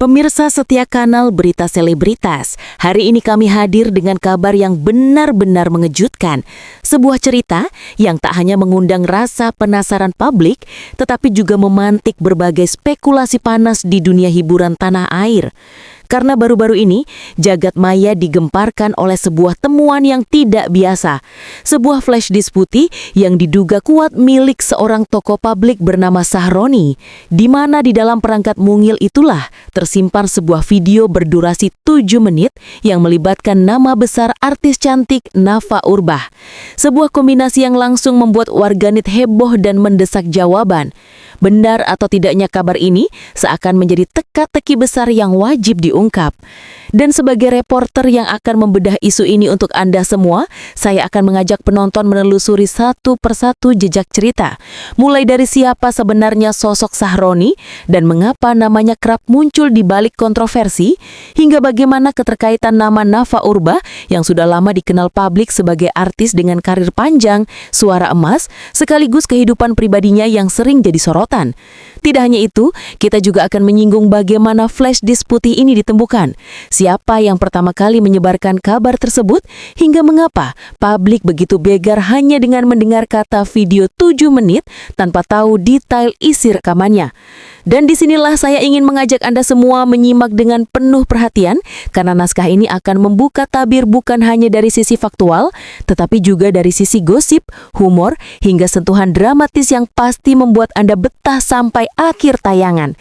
Pemirsa setia kanal Berita Selebritas, hari ini kami hadir dengan kabar yang benar-benar mengejutkan. Sebuah cerita yang tak hanya mengundang rasa penasaran publik, tetapi juga memantik berbagai spekulasi panas di dunia hiburan tanah air. Karena baru-baru ini, jagat maya digemparkan oleh sebuah temuan yang tidak biasa. Sebuah flash disk putih yang diduga kuat milik seorang tokoh publik bernama Sahroni, di mana di dalam perangkat mungil itulah tersimpan sebuah video berdurasi 7 menit yang melibatkan nama besar artis cantik Nafa Urbah. Sebuah kombinasi yang langsung membuat warganet heboh dan mendesak jawaban. Benar atau tidaknya kabar ini seakan menjadi teka-teki besar yang wajib diungkap. Dan sebagai reporter yang akan membedah isu ini untuk Anda semua, saya akan mengajak penonton menelusuri satu persatu jejak cerita. Mulai dari siapa sebenarnya sosok Sahroni dan mengapa namanya kerap muncul di balik kontroversi, hingga bagaimana keterkaitan nama Nafa Urbah yang sudah lama dikenal publik sebagai artis dengan karir panjang, suara emas, sekaligus kehidupan pribadinya yang sering jadi sorotan. Tidak hanya itu, kita juga akan menyinggung bagaimana flash disk putih ini ditemukan, siapa yang pertama kali menyebarkan kabar tersebut, hingga mengapa publik begitu begar hanya dengan mendengar kata video 7 menit tanpa tahu detail isi rekamannya. Dan disinilah saya ingin mengajak Anda semua menyimak dengan penuh perhatian, karena naskah ini akan membuka tabir bukan hanya dari sisi faktual, tetapi juga dari sisi gosip, humor, hingga sentuhan dramatis yang pasti membuat Anda betah sampai akhir tayangan.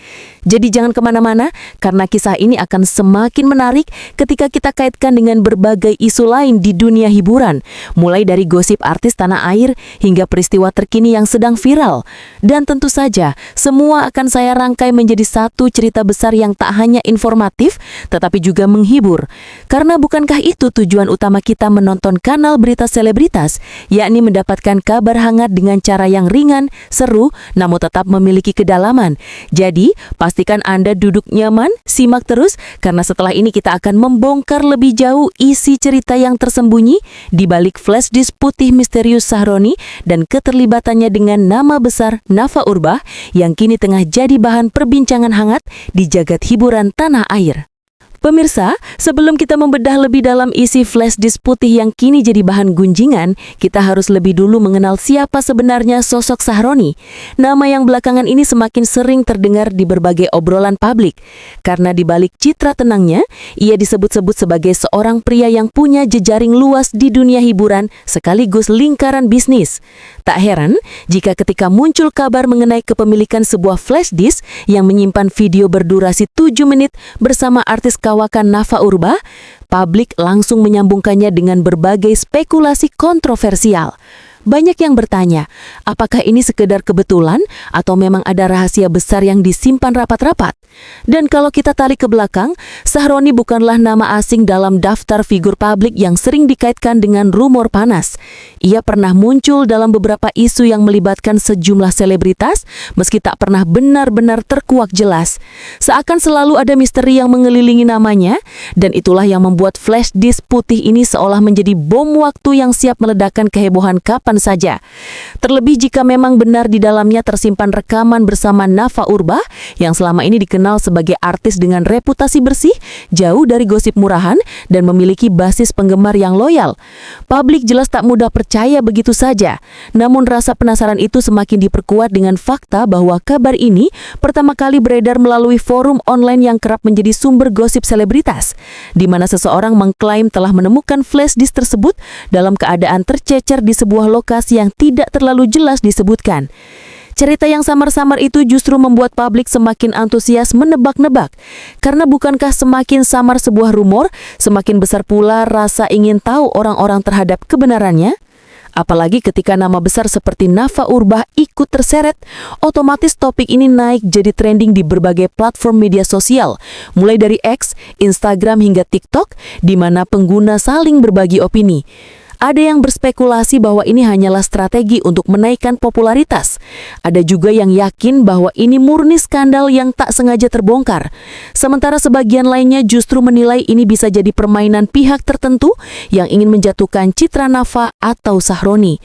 Jadi jangan kemana-mana, karena kisah ini akan semakin menarik ketika kita kaitkan dengan berbagai isu lain di dunia hiburan, mulai dari gosip artis tanah air hingga peristiwa terkini yang sedang viral. Dan tentu saja, semua akan saya rangkai menjadi satu cerita besar yang tak hanya informatif, tetapi juga menghibur. Karena bukankah itu tujuan utama kita menonton kanal Berita Selebritas, yakni mendapatkan kabar hangat dengan cara yang ringan, seru, namun tetap memiliki kedalaman. Jadi, pastikan Anda duduk nyaman, simak terus, karena setelah ini kita akan membongkar lebih jauh isi cerita yang tersembunyi di balik flash disk putih misterius Sahroni dan keterlibatannya dengan nama besar Nafa Urbah yang kini tengah jadi bahan perbincangan hangat di jagat hiburan tanah air. Pemirsa, sebelum kita membedah lebih dalam isi flash disk putih yang kini jadi bahan gunjingan, kita harus lebih dulu mengenal siapa sebenarnya sosok Sahroni. Nama yang belakangan ini semakin sering terdengar di berbagai obrolan publik. Karena di balik citra tenangnya, ia disebut-sebut sebagai seorang pria yang punya jejaring luas di dunia hiburan sekaligus lingkaran bisnis. Tak heran jika ketika muncul kabar mengenai kepemilikan sebuah flash disk yang menyimpan video berdurasi 7 menit bersama artis kawakan Nafa Urbah, publik langsung menyambungkannya dengan berbagai spekulasi kontroversial. Banyak yang bertanya, apakah ini sekedar kebetulan atau memang ada rahasia besar yang disimpan rapat-rapat? Dan kalau kita tarik ke belakang, Sahroni bukanlah nama asing dalam daftar figur publik yang sering dikaitkan dengan rumor panas. Ia pernah muncul dalam beberapa isu yang melibatkan sejumlah selebritas, meski tak pernah benar-benar terkuak jelas. Seakan selalu ada misteri yang mengelilingi namanya, dan itulah yang membuat flash disk putih ini seolah menjadi bom waktu yang siap meledakkan kehebohan kapan saja. Terlebih jika memang benar di dalamnya tersimpan rekaman bersama Nafa Urbah yang selama ini dikenal sebagai artis dengan reputasi bersih, jauh dari gosip murahan, dan memiliki basis penggemar yang loyal. Publik jelas tak mudah percaya begitu saja. Namun rasa penasaran itu semakin diperkuat dengan fakta bahwa kabar ini pertama kali beredar melalui forum online yang kerap menjadi sumber gosip selebritas, di mana seseorang mengklaim telah menemukan flash disk tersebut dalam keadaan tercecer di sebuah lokasi yang tidak terlalu jelas disebutkan. Cerita yang samar-samar itu justru membuat publik semakin antusias menebak-nebak. Karena bukankah semakin samar sebuah rumor, semakin besar pula rasa ingin tahu orang-orang terhadap kebenarannya? Apalagi ketika nama besar seperti Nafa Urbah ikut terseret, otomatis topik ini naik jadi trending di berbagai platform media sosial, mulai dari X, Instagram hingga TikTok, di mana pengguna saling berbagi opini. Ada yang berspekulasi bahwa ini hanyalah strategi untuk menaikkan popularitas. Ada juga yang yakin bahwa ini murni skandal yang tak sengaja terbongkar. Sementara sebagian lainnya justru menilai ini bisa jadi permainan pihak tertentu yang ingin menjatuhkan citra Nafa atau Sahroni.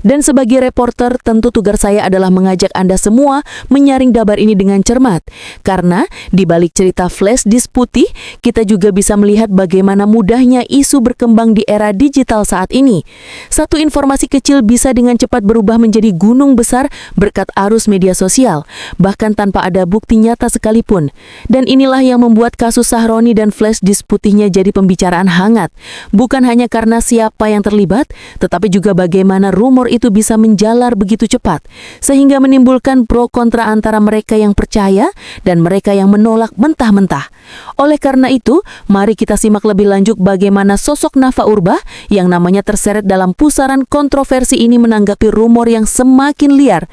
Dan sebagai reporter, tentu tugas saya adalah mengajak Anda semua menyaring kabar ini dengan cermat. Karena di balik cerita flash disk putih, kita juga bisa melihat bagaimana mudahnya isu berkembang di era digital saat ini. Satu informasi kecil bisa dengan cepat berubah menjadi gunung besar berkat arus media sosial, bahkan tanpa ada bukti nyata sekalipun. Dan inilah yang membuat kasus Sahroni dan flash disk putihnya jadi pembicaraan hangat. Bukan hanya karena siapa yang terlibat, tetapi juga bagaimana rumor itu bisa menjalar begitu cepat, sehingga menimbulkan pro kontra antara mereka yang percaya dan mereka yang menolak mentah-mentah. Oleh karena itu, mari kita simak lebih lanjut bagaimana sosok Nafa Urbach yang namanya terseret dalam pusaran kontroversi ini menanggapi rumor yang semakin liar.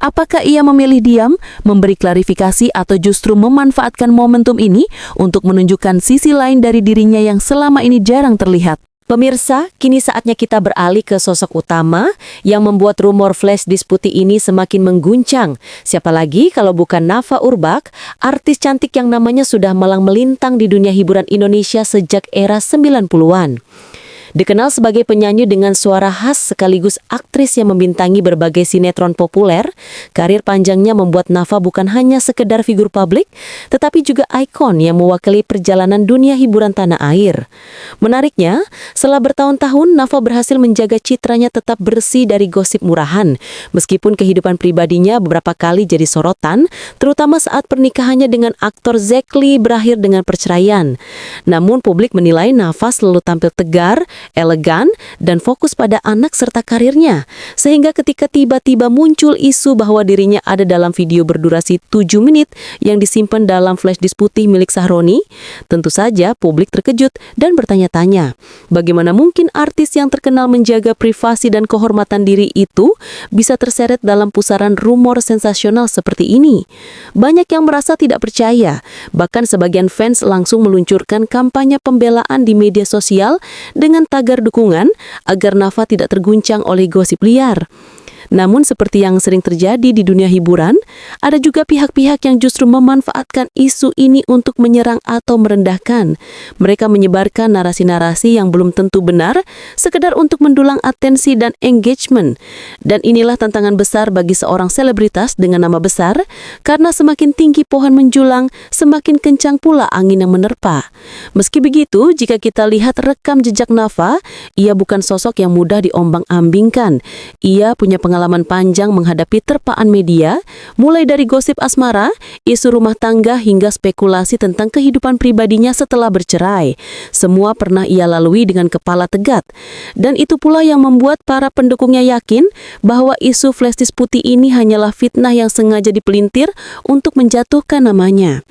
Apakah ia memilih diam, memberi klarifikasi, atau justru memanfaatkan momentum ini untuk menunjukkan sisi lain dari dirinya yang selama ini jarang terlihat? Pemirsa, kini saatnya kita beralih ke sosok utama yang membuat rumor flash disk putih ini semakin mengguncang. Siapa lagi kalau bukan Nafa Urbach, artis cantik yang namanya sudah malang melintang di dunia hiburan Indonesia sejak era 90-an. Dikenal sebagai penyanyi dengan suara khas sekaligus aktris yang membintangi berbagai sinetron populer, karir panjangnya membuat Nafa bukan hanya sekedar figur publik, tetapi juga ikon yang mewakili perjalanan dunia hiburan tanah air. Menariknya, setelah bertahun-tahun, Nafa berhasil menjaga citranya tetap bersih dari gosip murahan, meskipun kehidupan pribadinya beberapa kali jadi sorotan, terutama saat pernikahannya dengan aktor Zack Lee berakhir dengan perceraian. Namun publik menilai Nafa selalu tampil tegar, elegan, dan fokus pada anak serta karirnya. Sehingga ketika tiba-tiba muncul isu bahwa dirinya ada dalam video berdurasi 7 menit yang disimpan dalam flash disk putih milik Sahroni, tentu saja publik terkejut dan bertanya-tanya, bagaimana mungkin artis yang terkenal menjaga privasi dan kehormatan diri itu bisa terseret dalam pusaran rumor sensasional seperti ini? Banyak yang merasa tidak percaya, bahkan sebagian fans langsung meluncurkan kampanye pembelaan di media sosial dengan tagar dukungan agar Nafa tidak terguncang oleh gosip liar. Namun seperti yang sering terjadi di dunia hiburan, ada juga pihak-pihak yang justru memanfaatkan isu ini untuk menyerang atau merendahkan. Mereka menyebarkan narasi-narasi yang belum tentu benar, sekedar untuk mendulang atensi dan engagement. Dan inilah tantangan besar bagi seorang selebritas dengan nama besar, karena semakin tinggi pohon menjulang, semakin kencang pula angin yang menerpa. Meski begitu, jika kita lihat rekam jejak Nafa, ia bukan sosok yang mudah diombang-ambingkan. Ia punya pengalaman panjang menghadapi terpaan media, mulai dari gosip asmara, isu rumah tangga, hingga spekulasi tentang kehidupan pribadinya setelah bercerai. Semua pernah ia lalui dengan kepala tegak. Dan itu pula yang membuat para pendukungnya yakin bahwa isu flash disk putih ini hanyalah fitnah yang sengaja dipelintir untuk menjatuhkan namanya.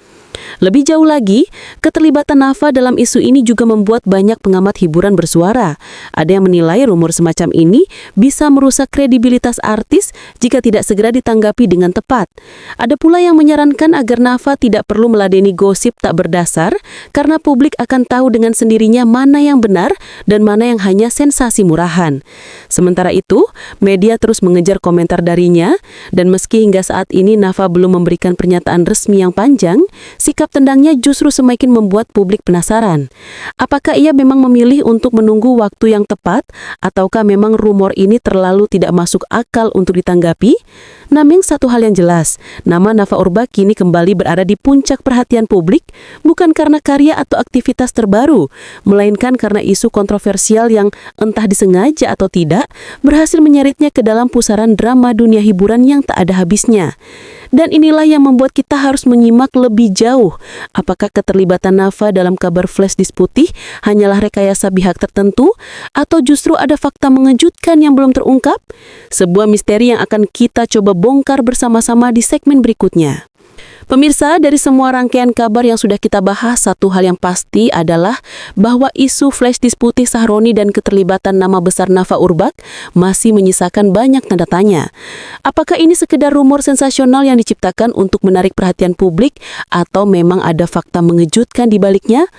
Lebih jauh lagi, keterlibatan Nafa dalam isu ini juga membuat banyak pengamat hiburan bersuara. Ada yang menilai rumor semacam ini bisa merusak kredibilitas artis jika tidak segera ditanggapi dengan tepat. Ada pula yang menyarankan agar Nafa tidak perlu meladeni gosip tak berdasar, karena publik akan tahu dengan sendirinya mana yang benar dan mana yang hanya sensasi murahan. Sementara itu, media terus mengejar komentar darinya, dan meski hingga saat ini Nafa belum memberikan pernyataan resmi yang panjang, sikap tendangnya justru semakin membuat publik penasaran. Apakah ia memang memilih untuk menunggu waktu yang tepat, ataukah memang rumor ini terlalu tidak masuk akal untuk ditanggapi? Namun satu hal yang jelas, nama Nafa Urbach kini kembali berada di puncak perhatian publik, bukan karena karya atau aktivitas terbaru, melainkan karena isu kontroversial yang entah disengaja atau tidak, berhasil menyeretnya ke dalam pusaran drama dunia hiburan yang tak ada habisnya. Dan inilah yang membuat kita harus menyimak lebih jauh. Apakah keterlibatan Nafa dalam kabar flash disk putih hanyalah rekayasa pihak tertentu, atau justru ada fakta mengejutkan yang belum terungkap? Sebuah misteri yang akan kita coba bongkar bersama-sama di segmen berikutnya. Pemirsa, dari semua rangkaian kabar yang sudah kita bahas, satu hal yang pasti adalah bahwa isu flash disk putih Sahroni dan keterlibatan nama besar Nafa Urbach masih menyisakan banyak tanda tanya. Apakah ini sekedar rumor sensasional yang diciptakan untuk menarik perhatian publik atau memang ada fakta mengejutkan di baliknya?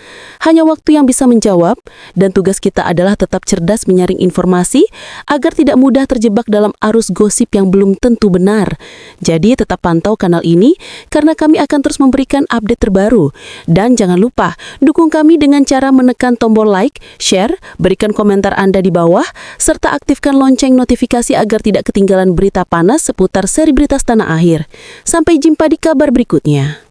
Hanya waktu yang bisa menjawab, dan tugas kita adalah tetap cerdas menyaring informasi agar tidak mudah terjebak dalam arus gosip yang belum tentu benar. Jadi tetap pantau kanal ini karena kami akan terus memberikan update terbaru. Dan jangan lupa, dukung kami dengan cara menekan tombol like, share, berikan komentar Anda di bawah, serta aktifkan lonceng notifikasi agar tidak ketinggalan berita panas seputar selebritas tanah air. Sampai jumpa di kabar berikutnya.